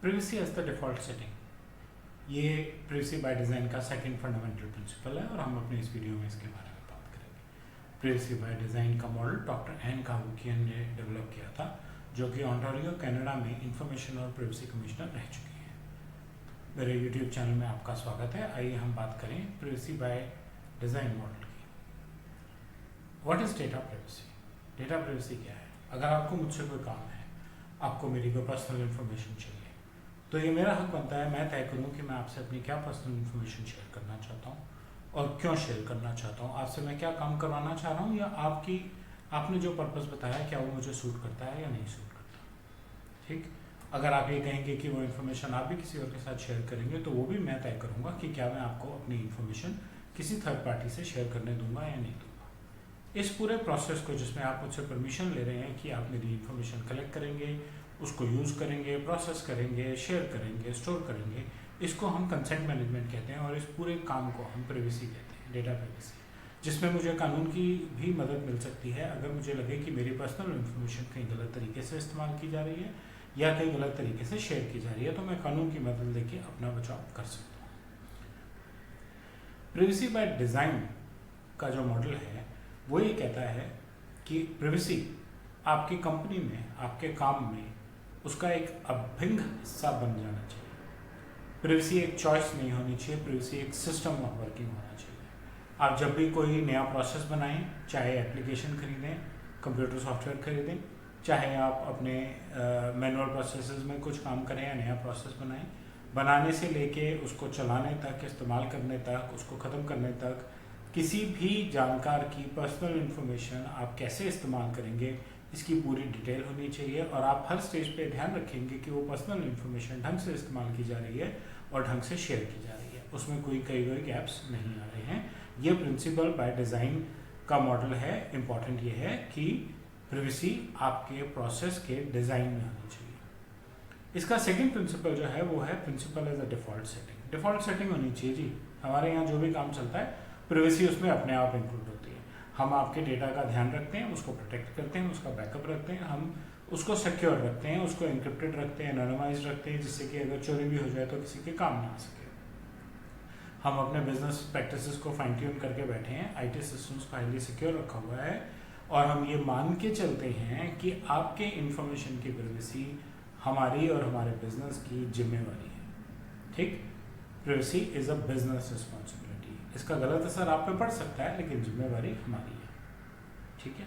privacy as the default setting, ये privacy by design का second fundamental principle है और हम अपने इस वीडियो में इसके बारे में बात करेंगे। privacy by design का मॉडल डॉक्टर एन कावुकियन ने डेवलप किया था, जो कि ओंटारियो कनाडा में इंफॉर्मेशन और प्राइवेसी कमिश्नर रह चुकी हैं। मेरे यूट्यूब चैनल में आपका स्वागत है। आइए हम बात करें प्राइवेसी बाय डिज़ाइन मॉडल की। What is data privacy? Data privacy क्या है? अगर आपको मुझसे कोई काम है, आपको मेरी कोई पर्सनल इन्फॉर्मेशन चाहिए, तो ये मेरा हक बनता है मैं तय करूँ कि मैं आपसे अपनी क्या पर्सनल इन्फॉर्मेशन शेयर करना चाहता हूँ और क्यों शेयर करना चाहता हूँ, आपसे मैं क्या काम करवाना चाह रहा हूँ, या आपने जो पर्पस बताया क्या वो मुझे सूट करता है या नहीं सूट करता। ठीक, अगर आप ये कहेंगे कि वो इन्फॉर्मेशन आप भी किसी और के साथ शेयर करेंगे, तो वो भी मैं तय करूँगा कि क्या मैं आपको अपनी इन्फॉर्मेशन किसी थर्ड पार्टी से शेयर करने दूंगा या नहीं दूंगा। इस पूरे प्रोसेस को, जिसमें आप मुझसे परमिशन ले रहे हैं कि आप मेरी इन्फॉर्मेशन कलेक्ट करेंगे, उसको यूज़ करेंगे, प्रोसेस करेंगे, शेयर करेंगे, स्टोर करेंगे, इसको हम कंसेंट मैनेजमेंट कहते हैं। और इस पूरे काम को हम प्राइवेसी कहते हैं, डेटा प्राइवेसी, जिसमें मुझे कानून की भी मदद मिल सकती है अगर मुझे लगे कि मेरी पर्सनल इन्फॉर्मेशन कहीं गलत तरीके से इस्तेमाल की जा रही है या कहीं गलत तरीके से शेयर की जा रही है, तो मैं कानून की मदद लेके अपना बचाव कर सकता हूँ। प्राइवेसी बाय डिज़ाइन का जो मॉडल है वो ये कहता है कि प्राइवेसी आपकी कंपनी में, आपके काम में उसका एक अभिन्न हिस्सा बन जाना चाहिए। प्राइवेसी एक चॉइस नहीं होनी चाहिए, प्राइवेसी एक सिस्टम ऑफ वर्किंग होना चाहिए। आप जब भी कोई नया प्रोसेस बनाएं, चाहे एप्लीकेशन खरीदें, कंप्यूटर सॉफ्टवेयर खरीदें, चाहे आप अपने मैनुअल प्रोसेसेस में कुछ काम करें या नया प्रोसेस बनाएं, बनाने से लेके उसको चलाने तक, इस्तेमाल करने तक, उसको ख़त्म करने तक, किसी भी जानकार की पर्सनल इन्फॉर्मेशन आप कैसे इस्तेमाल करेंगे इसकी पूरी डिटेल होनी चाहिए। और आप हर स्टेज पे ध्यान रखेंगे कि वो पर्सनल इन्फॉर्मेशन ढंग से इस्तेमाल की जा रही है और ढंग से शेयर की जा रही है, उसमें कोई गैप्स नहीं आ रहे हैं। ये प्रिंसिपल बाय डिज़ाइन का मॉडल है। इम्पॉर्टेंट ये है कि प्राइवेसी आपके प्रोसेस के डिज़ाइन में होनी चाहिए। इसका सेकेंड प्रिंसिपल जो है वो है principle as a default setting. Default setting होनी चाहिए जी। हमारे यहाँ जो भी काम चलता है प्राइवेसी उसमें अपने आप इंक्लूड होती है। हम आपके डेटा का ध्यान रखते हैं, उसको प्रोटेक्ट करते हैं, उसका बैकअप रखते हैं, हम उसको सिक्योर रखते हैं, उसको एन्क्रिप्टेड रखते हैं, एनोनिमाइज्ड रखते हैं, जिससे कि अगर चोरी भी हो जाए तो किसी के काम ना आ सके। हम अपने बिजनेस प्रैक्टिसेस को फाइन ट्यून करके बैठे हैं, आईटी सिस्टम्स को हाईली सिक्योर रखा हुआ है, और हम ये मान के चलते हैं कि आपके इंफॉर्मेशन की प्राइवेसी हमारी और हमारे बिजनेस की जिम्मेवारी है। ठीक, privacy is a business responsibility. इसका गलत असर आप पे पड़ सकता है, लेकिन जिम्मेवारी हमारी है। ठीक है,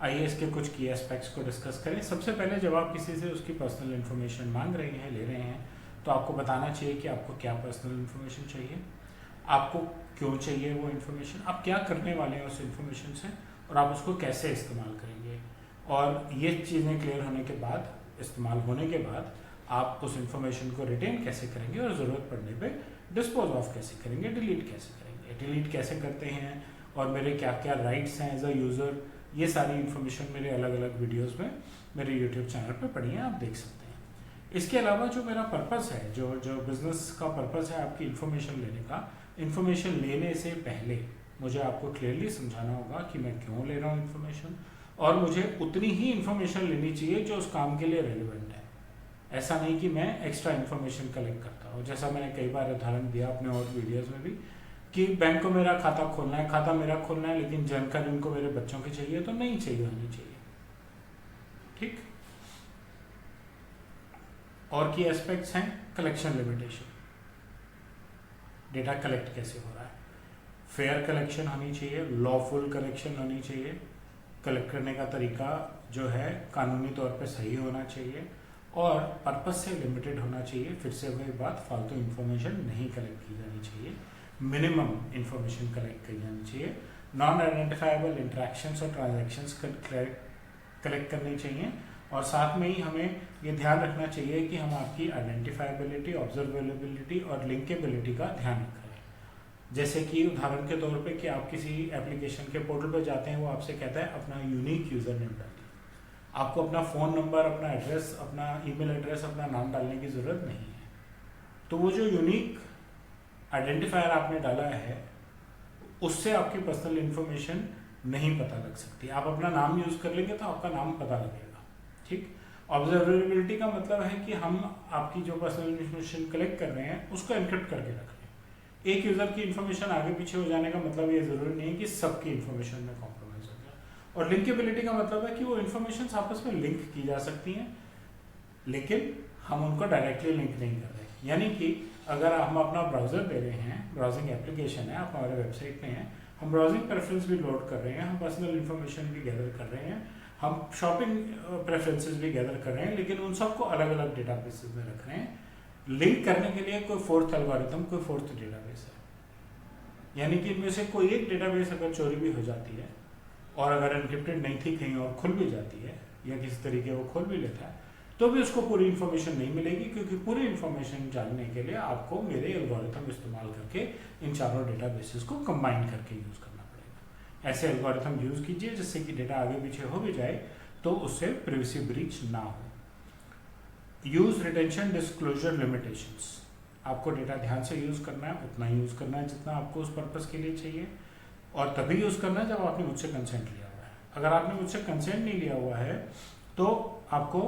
आइए इसके कुछ की एस्पेक्ट्स को डिस्कस करें। सबसे पहले, जब आप किसी से उसकी पर्सनल इन्फॉर्मेशन मांग रहे हैं, ले रहे हैं, तो आपको बताना चाहिए कि आपको क्या पर्सनल इन्फॉर्मेशन चाहिए, आपको क्यों चाहिए वो इन्फॉर्मेशन, आप क्या करने वाले हैं उस इन्फॉर्मेशन से, और आप उसको कैसे इस्तेमाल करेंगे। और ये चीज़ें क्लियर होने के बाद, इस्तेमाल होने के बाद, आप उस इन्फॉर्मेशन को रिटेन कैसे करेंगे और ज़रूरत पड़ने पे डिस्पोज ऑफ कैसे करेंगे, डिलीट कैसे करेंगे, डिलीट कैसे करते हैं, और मेरे क्या क्या राइट्स हैं एज अ यूज़र। ये सारी इन्फॉर्मेशन मेरे अलग अलग वीडियोस में मेरे यूट्यूब चैनल पे पड़ी है, आप देख सकते हैं। इसके अलावा जो मेरा पर्पस है, जो बिज़नेस का पर्पस है आपकी इन्फॉर्मेशन लेने का, इन्फॉर्मेशन लेने से पहले मुझे आपको क्लियरली समझाना होगा कि मैं क्यों ले रहा हूँ इन्फॉर्मेशन, और मुझे उतनी ही इन्फॉर्मेशन लेनी चाहिए जो उस काम के लिए रेलिवेंट है। ऐसा नहीं कि मैं एक्स्ट्रा इन्फॉर्मेशन कलेक्ट करता हूँ, जैसा मैंने कई बार उदाहरण दिया अपने और वीडियोस में भी, कि बैंक को मेरा खाता खोलना है, खाता मेरा खोलना है, लेकिन जानकारी उनको मेरे बच्चों की चाहिए तो नहीं चाहिए होनी चाहिए। ठीक, और की एस्पेक्ट्स हैं कलेक्शन लिमिटेशन। डेटा कलेक्ट कैसे हो रहा है, फेयर कलेक्शन होनी चाहिए, लॉफुल कलेक्शन होनी चाहिए, कलेक्ट करने का तरीका जो है कानूनी तौर पे सही होना चाहिए, और पर्पस से लिमिटेड होना चाहिए। फिर से वही बात, फालतू इन्फॉर्मेशन नहीं कलेक्ट की जानी चाहिए, मिनिमम इन्फॉर्मेशन कलेक्ट की जानी चाहिए। नॉन आइडेंटिफाइबल इंट्रैक्शंस और ट्रांजैक्शंस कलेक्ट करनी चाहिए, और साथ में ही हमें ये ध्यान रखना चाहिए कि हम आपकी आइडेंटिफाइबिलिटी, ऑब्जर्वेबिलिटी और लिंकेबिलिटी का ध्यान रख रहे हैं। जैसे कि उदाहरण के तौर पे कि आप किसी एप्लीकेशन के पोर्टल पर जाते हैं, वो आपसे कहता है अपना यूनिक यूज़र नेम डालिए। आपको अपना फ़ोन नंबर, अपना एड्रेस, अपना ईमेल एड्रेस, अपना नाम डालने की ज़रूरत नहीं है। तो वो जो यूनिक आइडेंटिफायर आपने डाला है, उससे आपकी पर्सनल इन्फॉर्मेशन नहीं पता लग सकती। आप अपना नाम यूज़ कर लेंगे तो आपका नाम पता लगेगा। ठीक, ऑब्जर्वेबिलिटी का मतलब है कि हम आपकी जो पर्सनल इन्फॉर्मेशन कलेक्ट कर रहे हैं उसको एनक्रिप्ट करके रख रहे हैं। एक यूज़र की इन्फॉर्मेशन आगे पीछे हो जाने का मतलब ये ज़रूरी नहीं है कि सबकी इन्फॉर्मेशन में कॉम्प्रोमाइज़ हो जाए। और लिंकेबिलिटी का मतलब है कि वो इन्फॉर्मेशन आपस में लिंक की जा सकती हैं, लेकिन हम उनको डायरेक्टली लिंक नहीं कर रहे। यानी कि अगर हम अपना ब्राउज़र दे रहे हैं, ब्राउजिंग एप्लीकेशन है, आप हमारे वेबसाइट में हैं, हम ब्राउजिंग प्रेफरेंस भी लोड कर रहे हैं, हम पर्सनल इन्फॉर्मेशन भी गैदर कर रहे हैं, हम शॉपिंग प्रेफरेंसेस भी गैदर कर रहे हैं, लेकिन उन सबको अलग अलग डेटाबेसेस में रख रहे हैं। लिंक करने के लिए कोई फोर्थ एल्गोरिथम, कोई फोर्थ डेटाबेस है। यानी कि इनमें से कोई एक डेटाबेस अगर चोरी भी हो जाती है और अगर एनक्रिप्टेड नहीं थी कहीं और खुल भी जाती है या किसी तरीके वो खोल भी लेता है, तो भी उसको पूरी इन्फॉर्मेशन नहीं मिलेगी, क्योंकि पूरी इन्फॉर्मेशन जानने के लिए आपको मेरे एल्गोरिथम इस्तेमाल करके इन चारों डेटाबेसेस को कंबाइन करके यूज़ करना पड़ेगा। ऐसे एल्गोरिथम यूज़ कीजिए जिससे कि डेटा आगे पीछे हो भी जाए तो उससे प्राइवेसी ब्रीच ना हो। Use retention disclosure limitations. आपको डेटा ध्यान से यूज़ करना है, उतना ही यूज़ करना है जितना आपको उस पर्पज़ के लिए चाहिए, और तभी यूज़ करना है जब आपने मुझसे कंसेंट लिया हुआ है। अगर आपने मुझसे कंसेंट नहीं लिया हुआ है तो आपको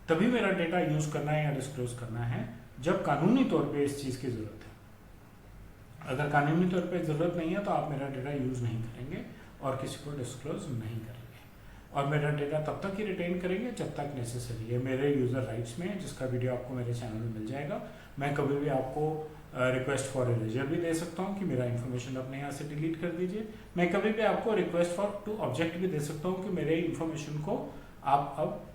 तभी मेरा डेटा यूज़ करना है या डिस्क्लोज करना है जब कानूनी तौर पे इस चीज़ की ज़रूरत है। अगर कानूनी तौर पे ज़रूरत नहीं है तो आप मेरा डेटा यूज़ नहीं करेंगे और किसी को डिस्क्लोज नहीं करेंगे, और मेरा डेटा तब तक ही रिटेन करेंगे जब तक नेसेसरी है। मेरे यूज़र राइट्स में, जिसका वीडियो आपको मेरे चैनल में मिल जाएगा, मैं कभी भी आपको रिक्वेस्ट फॉर इरेजर भी दे सकता हूँ कि मेरा इन्फॉर्मेशन अपने यहाँ से डिलीट कर दीजिए। मैं कभी भी आपको रिक्वेस्ट फॉर टू ऑब्जेक्ट भी दे सकता हूँ कि मेरे इन्फॉर्मेशन को आप अब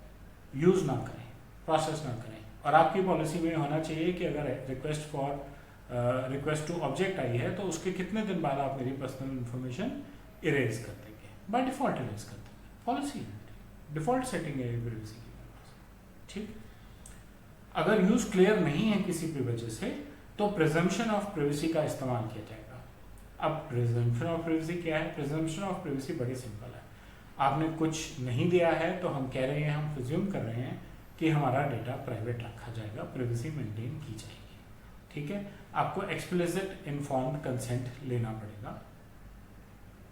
यूज़ ना करें, प्रोसेस ना करें। और आपकी पॉलिसी में होना चाहिए कि अगर रिक्वेस्ट टू ऑब्जेक्ट आई है तो उसके कितने दिन बाद आप मेरी पर्सनल इन्फॉर्मेशन इरेज कर देंगे। बाय डिफॉल्ट इरेज कर देंगे, पॉलिसी है, डिफॉल्ट सेटिंग है प्राइवेसी की। ठीक, अगर यूज क्लियर नहीं है किसी भी वजह से तो प्रिजम्पशन ऑफ प्राइवेसी का इस्तेमाल किया जाएगा। अब प्रिजम्पशन ऑफ प्राइवेसी क्या है? प्रिजम्पशन ऑफ प्राइवेसी बड़ी सिंपल है। आपने कुछ नहीं दिया है तो हम कह रहे हैं, हम प्रिज्यूम कर रहे हैं कि हमारा डेटा प्राइवेट रखा जाएगा, प्राइवेसी मेंटेन की जाएगी। ठीक है, आपको एक्सप्लिसिट इन्फॉर्म्ड कंसेंट लेना पड़ेगा,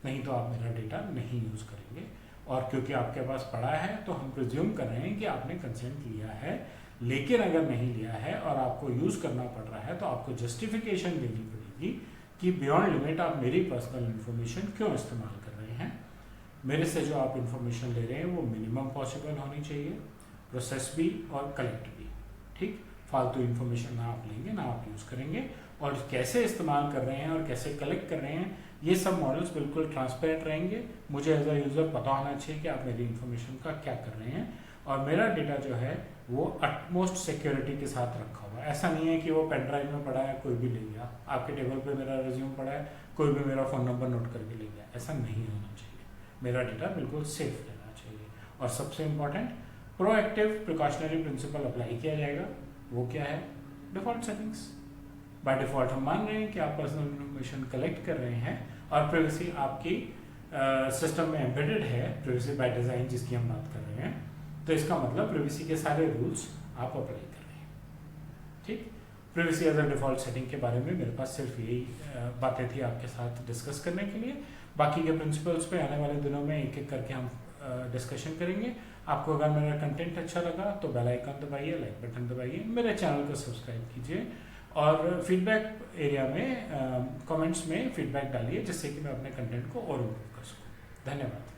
नहीं तो आप मेरा डेटा नहीं यूज करेंगे। और क्योंकि आपके पास पड़ा है तो हम प्रिज्यूम कर रहे हैं कि आपने कंसेंट लिया है, लेकिन अगर नहीं लिया है और आपको यूज करना पड़ रहा है तो आपको जस्टिफिकेशन देनी पड़ेगी कि बियॉन्ड लिमिट आप मेरी पर्सनल इन्फॉर्मेशन क्यों इस्तेमाल कर रहे हैं। मेरे से जो आप इन्फॉर्मेशन ले रहे हैं वो मिनिमम पॉसिबल होनी चाहिए, प्रोसेस भी और कलेक्ट भी। ठीक, फालतू इन्फॉर्मेशन ना आप लेंगे, ना आप यूज़ करेंगे, और कैसे इस्तेमाल कर रहे हैं और कैसे कलेक्ट कर रहे हैं ये सब मॉडल्स बिल्कुल ट्रांसपेरेंट रहेंगे। मुझे एज अ यूज़र पता होना चाहिए कि आप मेरी इन्फॉर्मेशन का क्या कर रहे हैं, और मेरा डेटा जो है वो अटमोस्ट सिक्योरिटी के साथ रखा हुआ है। ऐसा नहीं है कि वो पेन ड्राइव में पड़ा है, कोई भी ले गया, आपके टेबल पे मेरा रिज्यूम पड़ा है, कोई भी मेरा फ़ोन नंबर नोट करके ले गया। ऐसा नहीं होना चाहिए, मेरा डेटा बिल्कुल सेफ रहना चाहिए। और सबसे important, proactive precautionary principal apply किया जाएगा। वो क्या है? Default settings. बाय डिफॉल्ट हम मान रहे हैं कि आप पर्सनल इन्फॉर्मेशन कलेक्ट कर रहे हैं और प्राइवेसी आपकी सिस्टम में एम्बेडेड है, प्राइवेसी बाय डिज़ाइन जिसकी हम बात कर रहे हैं, तो इसका मतलब प्राइवेसी के सारे रूल्स आप अप्लाई कर रहे हैं। ठीक, privacy as a default setting के बारे में मेरे पास सिर्फ यही बातें थी आपके साथ डिस्कस करने के लिए। बाकी के प्रिंसिपल्स पे आने वाले दिनों में एक एक करके हम डिस्कशन करेंगे। आपको अगर मेरा कंटेंट अच्छा लगा तो बेल आइकन दबाइए, लाइक बटन दबाइए, मेरे चैनल को सब्सक्राइब कीजिए, और फीडबैक एरिया में कमेंट्स में फीडबैक डालिए जिससे कि मैं अपने कंटेंट को और इम्प्रूव कर सकूँ। धन्यवाद।